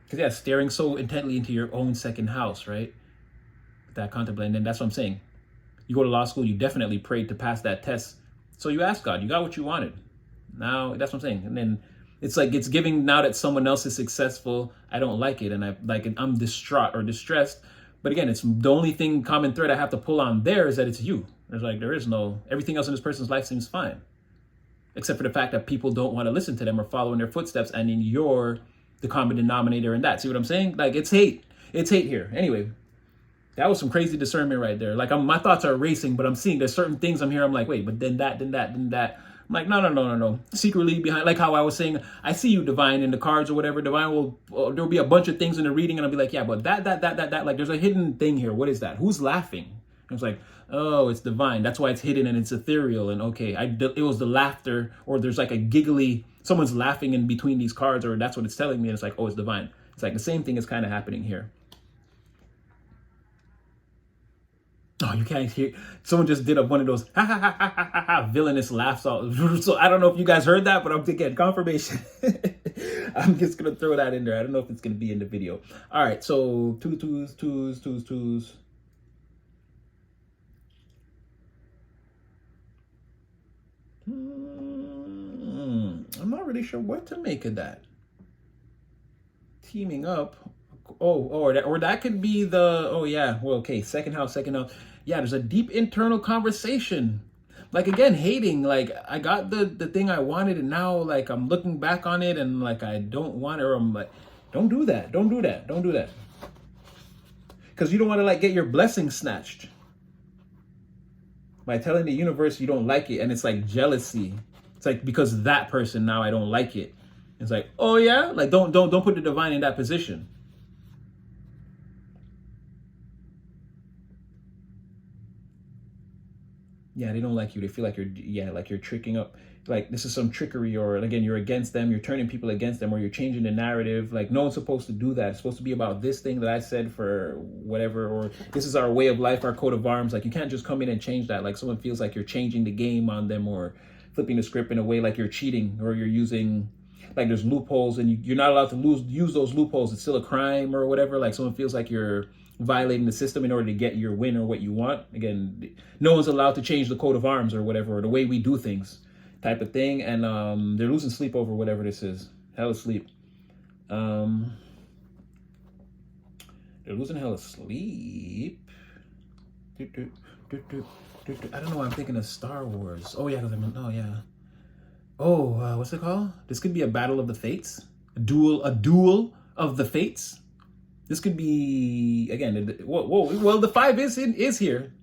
Because yeah, staring so intently into your own second house, right? That contemplating, and that's what I'm saying. You go to law school, you definitely prayed to pass that test. So you asked God, you got what you wanted. Now, that's what I'm saying. And then it's like, it's giving now that someone else is successful, I don't like it. And I'm distraught or distressed. But again, it's the only common thread I have to pull on there is that it's you. There is no, everything else in this person's life seems fine. Except for the fact that people don't want to listen to them or follow in their footsteps. And then you're the common denominator in that. See what I'm saying? Like, it's hate. It's hate here. Anyway, that was some crazy discernment right there. Like, my thoughts are racing, but I'm seeing there's certain things I'm here. I'm like, wait, but then that. I'm like, no. Secretly behind, like how I was saying, I see you, Divine, in the cards or whatever. Divine there'll be a bunch of things in the reading, and I'll be like, yeah, but that. Like, there's a hidden thing here. What is that? Who's laughing? It's like, oh, it's divine. That's why it's hidden and it's ethereal. And okay, it was the laughter, or there's like a giggly, someone's laughing in between these cards, or that's what it's telling me. And it's like, oh, it's divine. It's like the same thing is kind of happening here. Oh, you can't hear. Someone just did one of those ha ha ha ha ha ha ha villainous laughs. So I don't know if you guys heard that, but I'm getting confirmation. I'm just gonna throw that in there. I don't know if it's gonna be in the video. All right, so twos. I'm not really sure what to make of that. Teaming up. Or that could be the, oh yeah, well, okay, second house. Yeah, there's a deep internal conversation. Like, again, hating, like, I got the thing I wanted, and now, like, I'm looking back on it, and, like, I don't want it, or I'm like, don't do that. Because you don't want to, like, get your blessing snatched by telling the universe you don't like it, and it's like jealousy. It's like, because that person, now I don't like it. It's like, oh yeah? Like, don't put the divine in that position. Yeah, they don't like you. They feel like you're tricking up. Like, this is some trickery, or again, you're against them. You're turning people against them, or you're changing the narrative. Like, no one's supposed to do that. It's supposed to be about this thing that I said for whatever, or this is our way of life, our coat of arms. Like, you can't just come in and change that. Like, someone feels like you're changing the game on them, or flipping the script in a way like you're cheating, or you're using, like, there's loopholes, and you're not allowed to use those loopholes. It's still a crime or whatever. Like, someone feels like you're violating the system in order to get your win or what you want. Again, no one's allowed to change the coat of arms or whatever, or the way we do things, type of thing. And they're losing sleep over whatever this is. Hell of sleep. They're losing hell of sleep. I don't know why I'm thinking of Star Wars. Oh yeah, what's it called? This could be a battle of the fates. A duel of the fates. This could be, again, well, the 5 is here,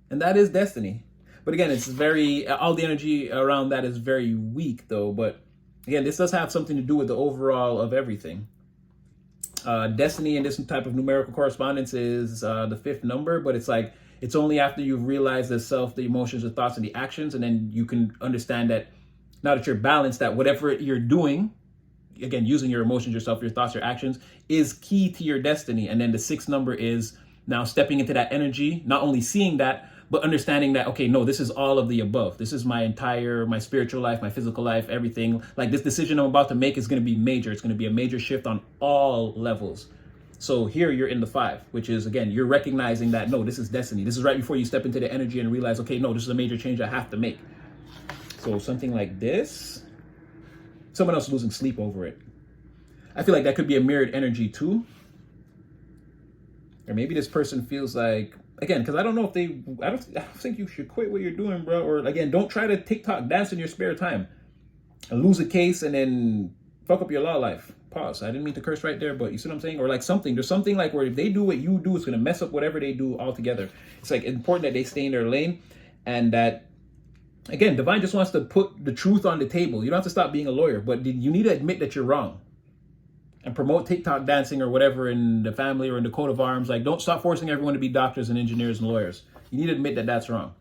and that is destiny. But again, it's very, all the energy around that is very weak, though. But again, this does have something to do with the overall of everything. Destiny in this type of numerical correspondence is the 5th number, but it's like, it's only after you've realized the self, the emotions, the thoughts, and the actions, and then you can understand that now that you're balanced, that whatever you're doing, again, using your emotions, yourself, your thoughts, your actions, is key to your destiny. And then the 6th number is now stepping into that energy, not only seeing that, but understanding that, okay, no, this is all of the above. This is my spiritual life, my physical life, everything. Like, this decision I'm about to make is going to be major. It's going to be a major shift on all levels. So here you're in the 5, which is, again, you're recognizing that, no, this is destiny. This is right before you step into the energy and realize, okay, no, this is a major change I have to make. So something like this. Someone else losing sleep over it. I feel like that could be a mirrored energy too. Or maybe this person feels like, again, because I don't know if I don't think you should quit what you're doing, bro. Or again, don't try to TikTok dance in your spare time and lose a case and then fuck up your law life. Pause. I didn't mean to curse right there, but you see what I'm saying? Or like there's something like where if they do what you do, it's going to mess up whatever they do altogether. It's like important that they stay in their lane, and that, again, divine just wants to put the truth on the table. You don't have to stop being a lawyer, but you need to admit that you're wrong and promote TikTok dancing or whatever in the family or in the coat of arms. Like, don't stop forcing everyone to be doctors and engineers and lawyers. You need to admit that that's wrong,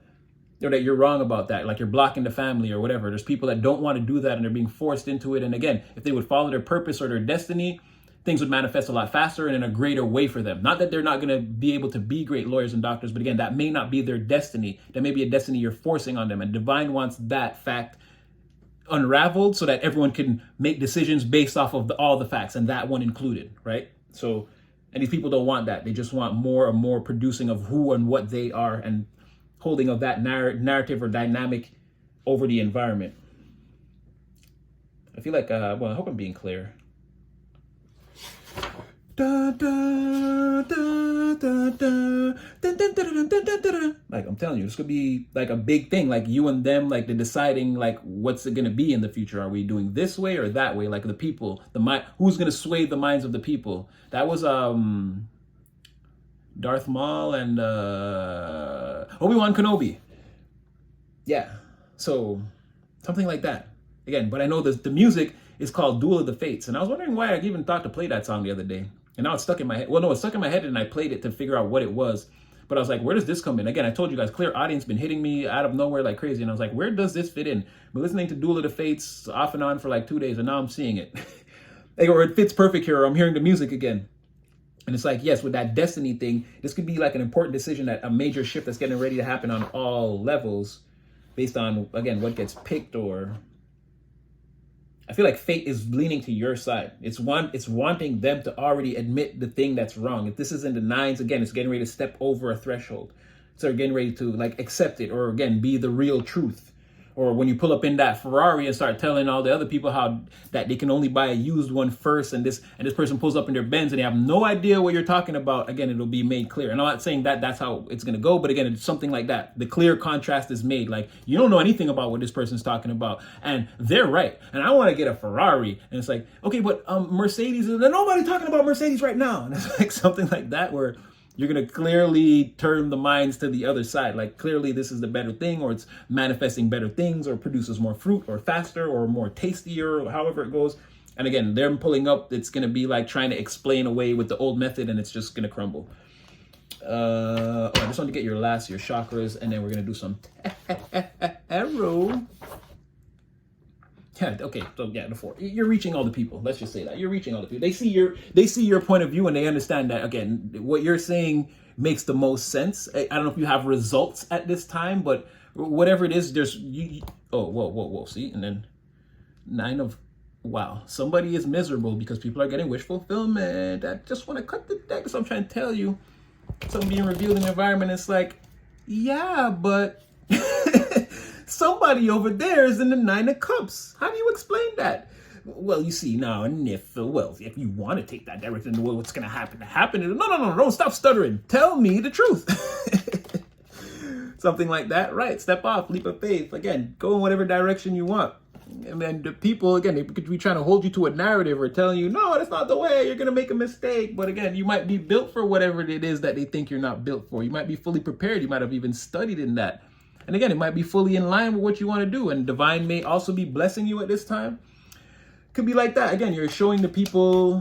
or that you're wrong about that. Like, you're blocking the family or whatever. There's people that don't want to do that and they're being forced into it. And again, if they would follow their purpose or their destiny, things would manifest a lot faster and in a greater way for them. Not that they're not going to be able to be great lawyers and doctors, but again, that may not be their destiny. That may be a destiny you're forcing on them. And divine wants that fact unraveled so that everyone can make decisions based off of all the facts, and that one included, right? So, and these people don't want that. They just want more and more producing of who and what they are, and holding of that narrative or dynamic over the environment. I feel like, well, I hope I'm being clear. Like, I'm telling you, this could be like a big thing, like you and them, like they're deciding like what's it gonna be in the future. Are we doing this way or that way? Like the people, who's gonna sway the minds of the people? That was Darth Maul and Obi-Wan Kenobi. Yeah, so something like that. Again, but I know the music is called Duel of the Fates, and I was wondering why I even thought to play that song the other day. And now it's stuck in my head. Well, no, it's stuck in my head, and I played it to figure out what it was. But I was like, where does this come in? Again, I told you guys, clear audience been hitting me out of nowhere like crazy. And I was like, where does this fit in? Been listening to Duel of the Fates off and on for like 2 days, and now I'm seeing it. Or it fits perfect here, or I'm hearing the music again. And it's like, yes, with that destiny thing, this could be like an important decision, that a major shift that's getting ready to happen on all levels based on, again, what gets picked. Or I feel like fate is leaning to your side. It's wanting them to already admit the thing that's wrong. If this is in the nines, again, it's getting ready to step over a threshold. So getting ready to like accept it, or again, be the real truth. Or when you pull up in that Ferrari and start telling all the other people how that they can only buy a used one first, and this person pulls up in their Benz and they have no idea what you're talking about, again, it'll be made clear. And I'm not saying that that's how it's going to go, but again, it's something like that. The clear contrast is made. Like, you don't know anything about what this person's talking about, and they're right. And I want to get a Ferrari. And it's like, okay, but Mercedes, nobody talking about Mercedes right now. And it's like something like that, where you're going to clearly turn the minds to the other side. Like, clearly this is the better thing, or it's manifesting better things, or produces more fruit, or faster, or more tastier, or however it goes. And again, them pulling up, it's going to be like trying to explain away with the old method, and it's just going to crumble. I just want to get your chakras, and then we're going to do some tarot. Yeah, okay, so yeah, the 4. You're reaching all the people. Let's just say that. You're reaching all the people. They see your point of view, and they understand that, again, what you're saying makes the most sense. I don't know if you have results at this time, but whatever it is, there's whoa. See? And then 9 of, wow. Somebody is miserable because people are getting wish fulfillment. I just want to cut the deck, because I'm trying to tell you something being revealed in the environment. It's like, yeah, but somebody over there is in the 9 of Cups. How do you explain that? Well, you see, now, and if you want to take that direction, what's going to happen? No, don't stop stuttering. Tell me the truth. Something like that, right? Step off, leap of faith. Again, go in whatever direction you want. And then the people, again, they could be trying to hold you to a narrative, or telling you, no, that's not the way, you're going to make a mistake. But again, you might be built for whatever it is that they think you're not built for. You might be fully prepared. You might have even studied in that. And again, it might be fully in line with what you want to do. And divine may also be blessing you at this time. Could be like that. Again, you're showing the people,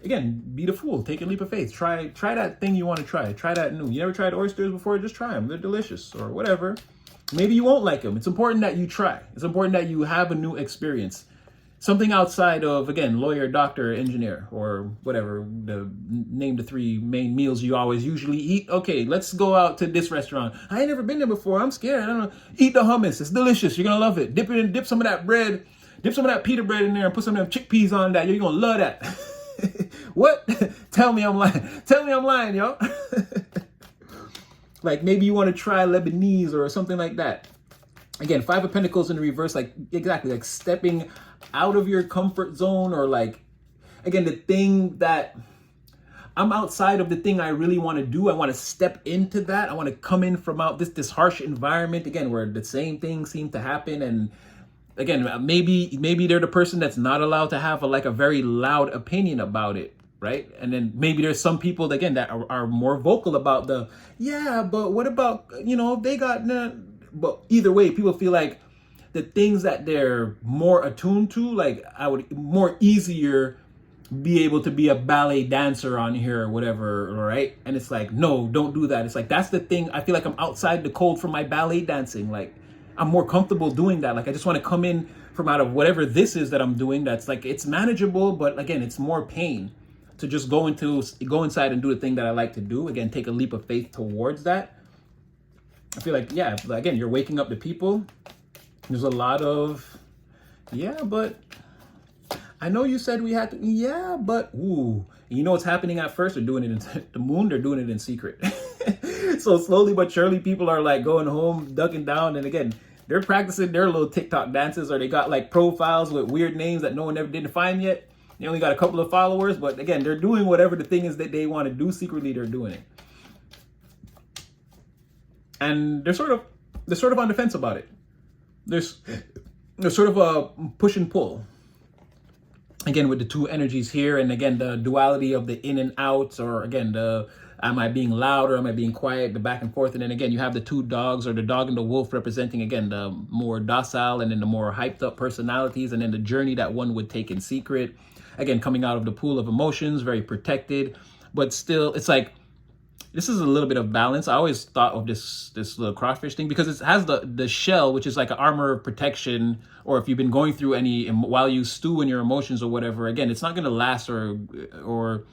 again, be the fool. Take a leap of faith. Try that thing you want to try. Try that new. You never tried oysters before? Just try them. They're delicious, or whatever. Maybe you won't like them. It's important that you try. It's important that you have a new experience. Something outside of, again, lawyer, doctor, engineer, or whatever, name the 3 main meals you always usually eat. Okay, let's go out to this restaurant. I ain't never been there before. I'm scared. I don't know. Eat the hummus. It's delicious. You're going to love it. Dip some of that bread. Dip some of that pita bread in there and put some of them chickpeas on that. You're going to love that. What? Tell me I'm lying. Tell me I'm lying, y'all. Like, maybe you want to try Lebanese or something like that. Again, 5 of Pentacles in the reverse, like, exactly, like stepping out of your comfort zone, or like, again, the thing that I'm outside of the thing I really want to do. I want to step into that. I want to come in from out this harsh environment, again, where the same things seem to happen. And again, maybe they're the person that's not allowed to have a very loud opinion about it. Right. And then maybe there's some people, again, that are more vocal about but what about, they got, but either way, people feel like the things that they're more attuned to, like, I would more easier be able to be a ballet dancer on here or whatever, right? And it's like, no, don't do that. It's like, that's the thing. I feel like I'm outside the cold from my ballet dancing. Like, I'm more comfortable doing that. Like, I just want to come in from out of whatever this is that I'm doing. That's like, it's manageable, but again, it's more pain to just go inside and do the thing that I like to do. Again, take a leap of faith towards that. I feel like, yeah, again, you're waking up the people. There's a lot of, yeah, but I know you said we had to, yeah, but, ooh. You know what's happening at first? They're doing it in the moon, they're doing it in secret. So slowly but surely, people are like going home, ducking down. And again, they're practicing their little TikTok dances, or they got like profiles with weird names that no one ever did find yet. They only got a couple of followers, but again, they're doing whatever the thing is that they want to do. Secretly, they're doing it. And they're sort of on the fence about it. There's sort of a push and pull. Again, with the 2 energies here, and again, the duality of the in and out, or again, am I being loud or am I being quiet, the back and forth. And then again, you have the 2 dogs, or the dog and the wolf, representing, again, the more docile and then the more hyped up personalities, and then the journey that one would take in secret. Again, coming out of the pool of emotions, very protected, but still, it's like, this is a little bit of balance. I always thought of this little crawfish thing because it has the shell, which is like an armor of protection. Or if you've been going through any while you stew in your emotions or whatever, again, it's not going to last, or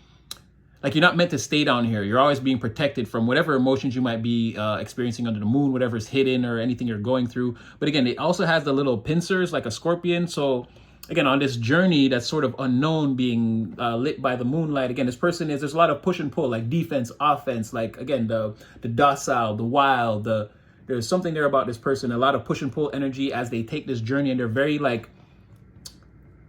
like you're not meant to stay down here. You're always being protected from whatever emotions you might be experiencing under the moon, whatever's hidden or anything you're going through. But again, it also has the little pincers like a scorpion. So again, on this journey that's sort of unknown, being lit by the moonlight, again, this person there's a lot of push and pull, like defense, offense, like again, the docile, the wild, there's something there about this person, a lot of push and pull energy as they take this journey, and they're very like,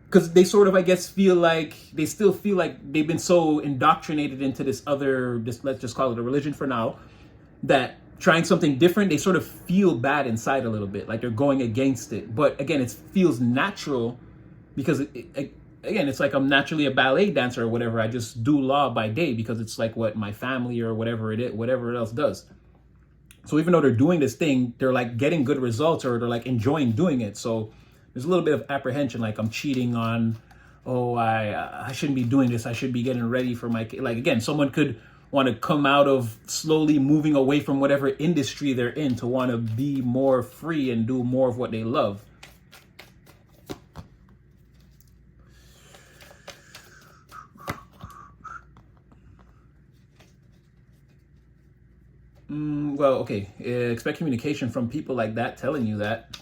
because they sort of, I guess, they still feel like they've been so indoctrinated into this, let's just call it a religion for now, that trying something different, they sort of feel bad inside a little bit, like they're going against it. But again, it feels natural because, again, it's like I'm naturally a ballet dancer or whatever. I just do law by day because it's like what my family or whatever it else does. So even though they're doing this thing, they're like getting good results, or they're like enjoying doing it. So there's a little bit of apprehension, like I'm cheating on, I shouldn't be doing this. I should be getting ready for my kid. Like, again, someone could want to come out of slowly moving away from whatever industry they're in to want to be more free and do more of what they love. Well, okay, expect communication from people like that telling you that.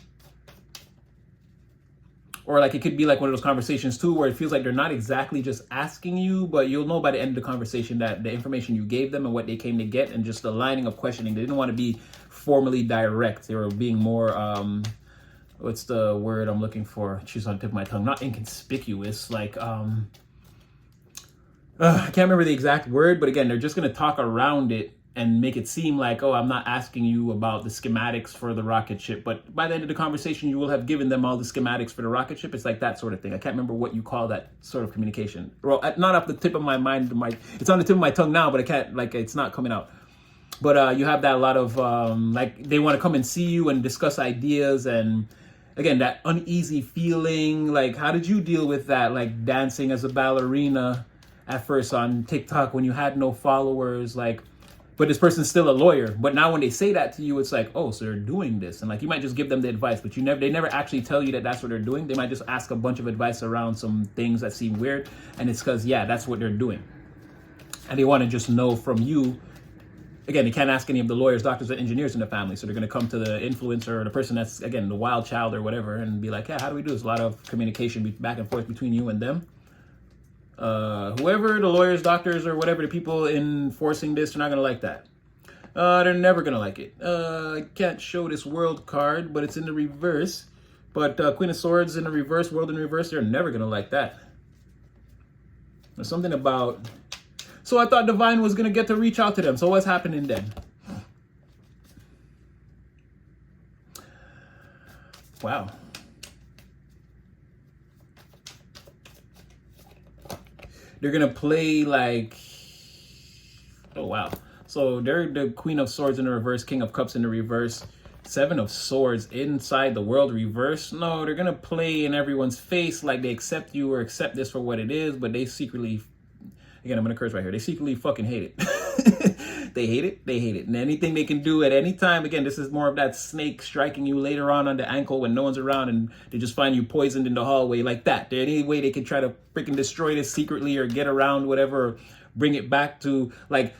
Or like it could be like one of those conversations too, where it feels like they're not exactly just asking you, but you'll know by the end of the conversation that the information you gave them and what they came to get, and just the lining of questioning. They didn't want to be formally direct. They were being more, what's the word I'm looking for? She's on the tip of my tongue. Not inconspicuous. Like, I can't remember the exact word, but again, they're just going to talk around it and make it seem like, oh, I'm not asking you about the schematics for the rocket ship. But by the end of the conversation, you will have given them all the schematics for the rocket ship. It's like that sort of thing. I can't remember what you call that sort of communication. Well, not off the tip of my mind. It's on the tip of my tongue now, but I can't, like, it's not coming out. But you have that a lot of, like, they want to come and see you and discuss ideas. And again, that uneasy feeling, like, how did you deal with that? Like dancing as a ballerina at first on TikTok when you had no followers, like, but this person's still a lawyer. But now when they say that to you, it's like, oh, so they're doing this. And like, you might just give them the advice, but they never actually tell you that that's what they're doing. They might just ask a bunch of advice around some things that seem weird. And it's because, yeah, that's what they're doing. And they want to just know from you. Again, they can't ask any of the lawyers, doctors, or engineers in the family. So they're going to come to the influencer or the person that's, again, the wild child or whatever, and be like, yeah, how do we do this? A lot of communication back and forth between you and them. Whoever, the lawyers, doctors, or whatever, the people enforcing this, they're not going to like that. They're never going to like it. I can't show this world card, but it's in the reverse. But Queen of Swords in the reverse, world in reverse, they're never going to like that. There's something about... So I thought Divine was going to get to reach out to them. So what's happening then? Wow. They're going to play like... Oh, wow. So they're the Queen of Swords in the reverse, King of Cups in the reverse, Seven of Swords inside the world reverse. No, they're going to play in everyone's face like they accept you or accept this for what it is, but they secretly... Again, I'm going to curse right here. They secretly fucking hate it. They hate it. They hate it. And anything they can do at any time, again, this is more of that snake striking you later on the ankle when no one's around and they just find you poisoned in the hallway like that. There any way they can try to freaking destroy this secretly or get around whatever, or bring it back to like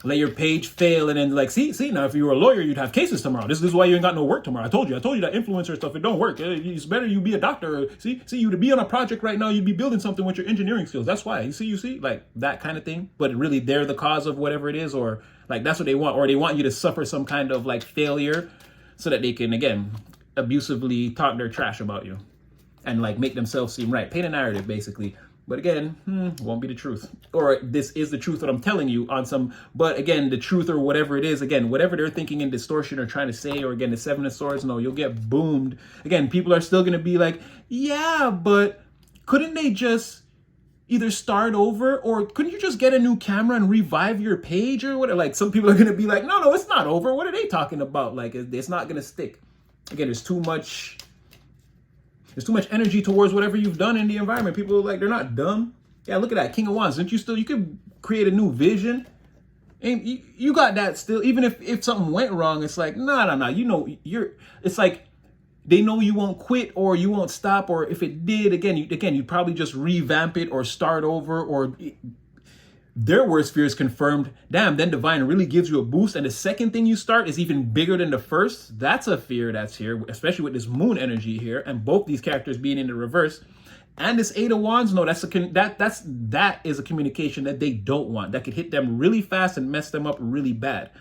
let your page fail and then like, see, now if you were a lawyer, you'd have cases tomorrow. This is why you ain't got no work tomorrow. I told you that influencer stuff, it don't work. It's better you be a doctor. See, you to be on a project right now, you'd be building something with your engineering skills. That's why, you see, like that kind of thing. But really, they're the cause of whatever it is, or like that's what they want, or they want you to suffer some kind of like failure so that they can, again, abusively talk their trash about you and like make themselves seem right. Paint a narrative, basically. But again, won't be the truth. Or this is the truth that I'm telling you on some, but again, the truth or whatever it is, again, whatever they're thinking in distortion or trying to say, or again, the Seven of Swords, no, you'll get boomed. Again, people are still going to be like, yeah, but couldn't they just either start over, or couldn't you just get a new camera and revive your page or whatever? Like some people are going to be like, no, it's not over. What are they talking about? Like it's not going to stick. Again, there's too much energy towards whatever you've done in the environment. People are like, they're not dumb. Yeah, look at that. King of Wands. You could create a new vision And you got that still. Even if something went wrong, it's like, no. You know, it's like, they know you won't quit or you won't stop. Or if it did, you'd probably just revamp it or start over, or their worst fear is confirmed. Damn, then divine really gives you a boost. And the second thing you start is even bigger than the first. That's a fear that's here, especially with this moon energy here. And both these characters being in the reverse. And this Eight of Wands, no, that is a communication that they don't want. That could hit them really fast and mess them up really bad.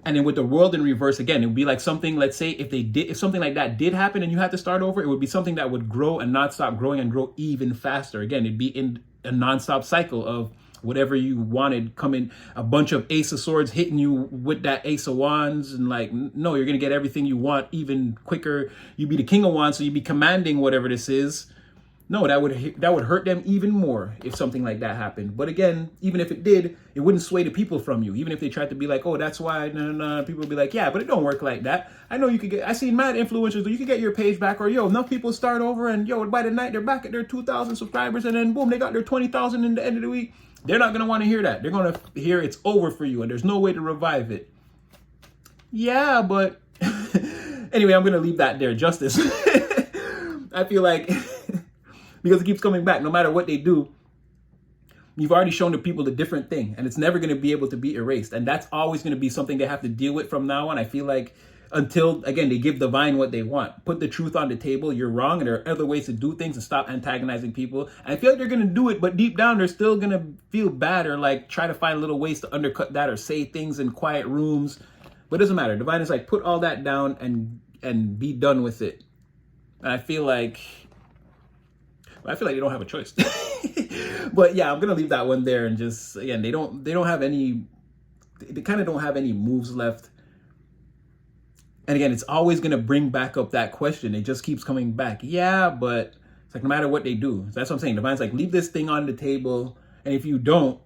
And then with the World in reverse, again, it would be like something, let's say if something like that did happen and you had to start over, it would be something that would grow and not stop growing and grow even faster. Again, it'd be in a nonstop cycle of whatever you wanted coming, a bunch of Ace of Swords hitting you with that Ace of Wands, and like, no, you're going to get everything you want even quicker. You'd be the King of Wands, so you'd be commanding whatever this is. No, that would hurt them even more if something like that happened. But again, even if it did, it wouldn't sway the people from you. Even if they tried to be like, oh, that's why, no, people would be like, yeah, but it don't work like that. I know you could I see mad influencers, you could get your page back, or yo, enough people start over and yo, by the night they're back at their 2,000 subscribers and then boom, they got their 20,000 in the end of the week. They're not going to want to hear that. They're going to hear it's over for you and there's no way to revive it. Yeah, but anyway, I'm going to leave that there. Justice. I feel like because it keeps coming back, no matter what they do, you've already shown the people a different thing, and it's never going to be able to be erased. And that's always going to be something they have to deal with from now on. I feel like until, again, they give divine what they want. Put the truth on the table. You're wrong, and there are other ways to do things and stop antagonizing people. And I feel like they're going to do it, but deep down, they're still going to feel bad or like try to find little ways to undercut that or say things in quiet rooms. But it doesn't matter. Divine is like, put all that down and be done with it. And I feel like they don't have a choice. But yeah, I'm gonna leave that one there and just, again, they kind of don't have any moves left. And again, it's always gonna bring back up that question. It just keeps coming back. Yeah, but it's like no matter what they do. That's what I'm saying. Divine's like, leave this thing on the table. And if you don't,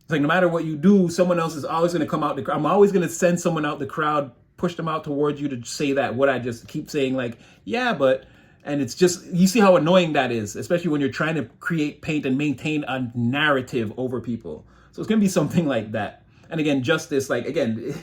it's like no matter what you do, someone else is always gonna come out the crowd. I'm always gonna send someone out the crowd, push them out towards you to say that what I just keep saying, like, yeah, but. And it's just, you see how annoying that is, especially when you're trying to create, paint, and maintain a narrative over people. So it's going to be something like that. And again, justice, like, again,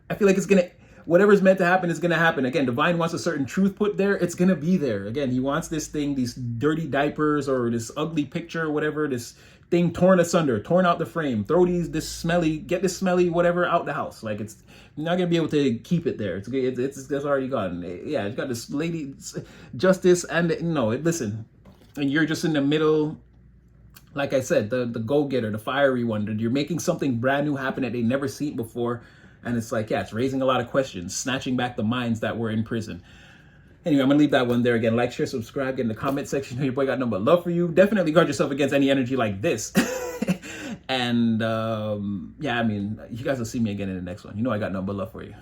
I feel like it's going to, whatever's meant to happen is going to happen. Again, divine wants a certain truth put there. It's going to be there. Again, he wants this thing, these dirty diapers or this ugly picture or whatever, this thing torn asunder, torn out the frame, throw get this smelly whatever out the house. Like, it's not gonna be able to keep it there. It's already gone. Yeah, it's got this lady justice and listen, and you're just in the middle. Like I said, the go-getter, the fiery one. You're making something brand new happen that they never seen before, and it's like, yeah, it's raising a lot of questions, snatching back the minds that were in prison. Anyway, I'm gonna leave that one there. Again, like, share, subscribe, get in the comment section. You know your boy got nothing but love for you. Definitely guard yourself against any energy like this. And yeah, I mean, you guys will see me again in the next one. You know I got nothing but love for you.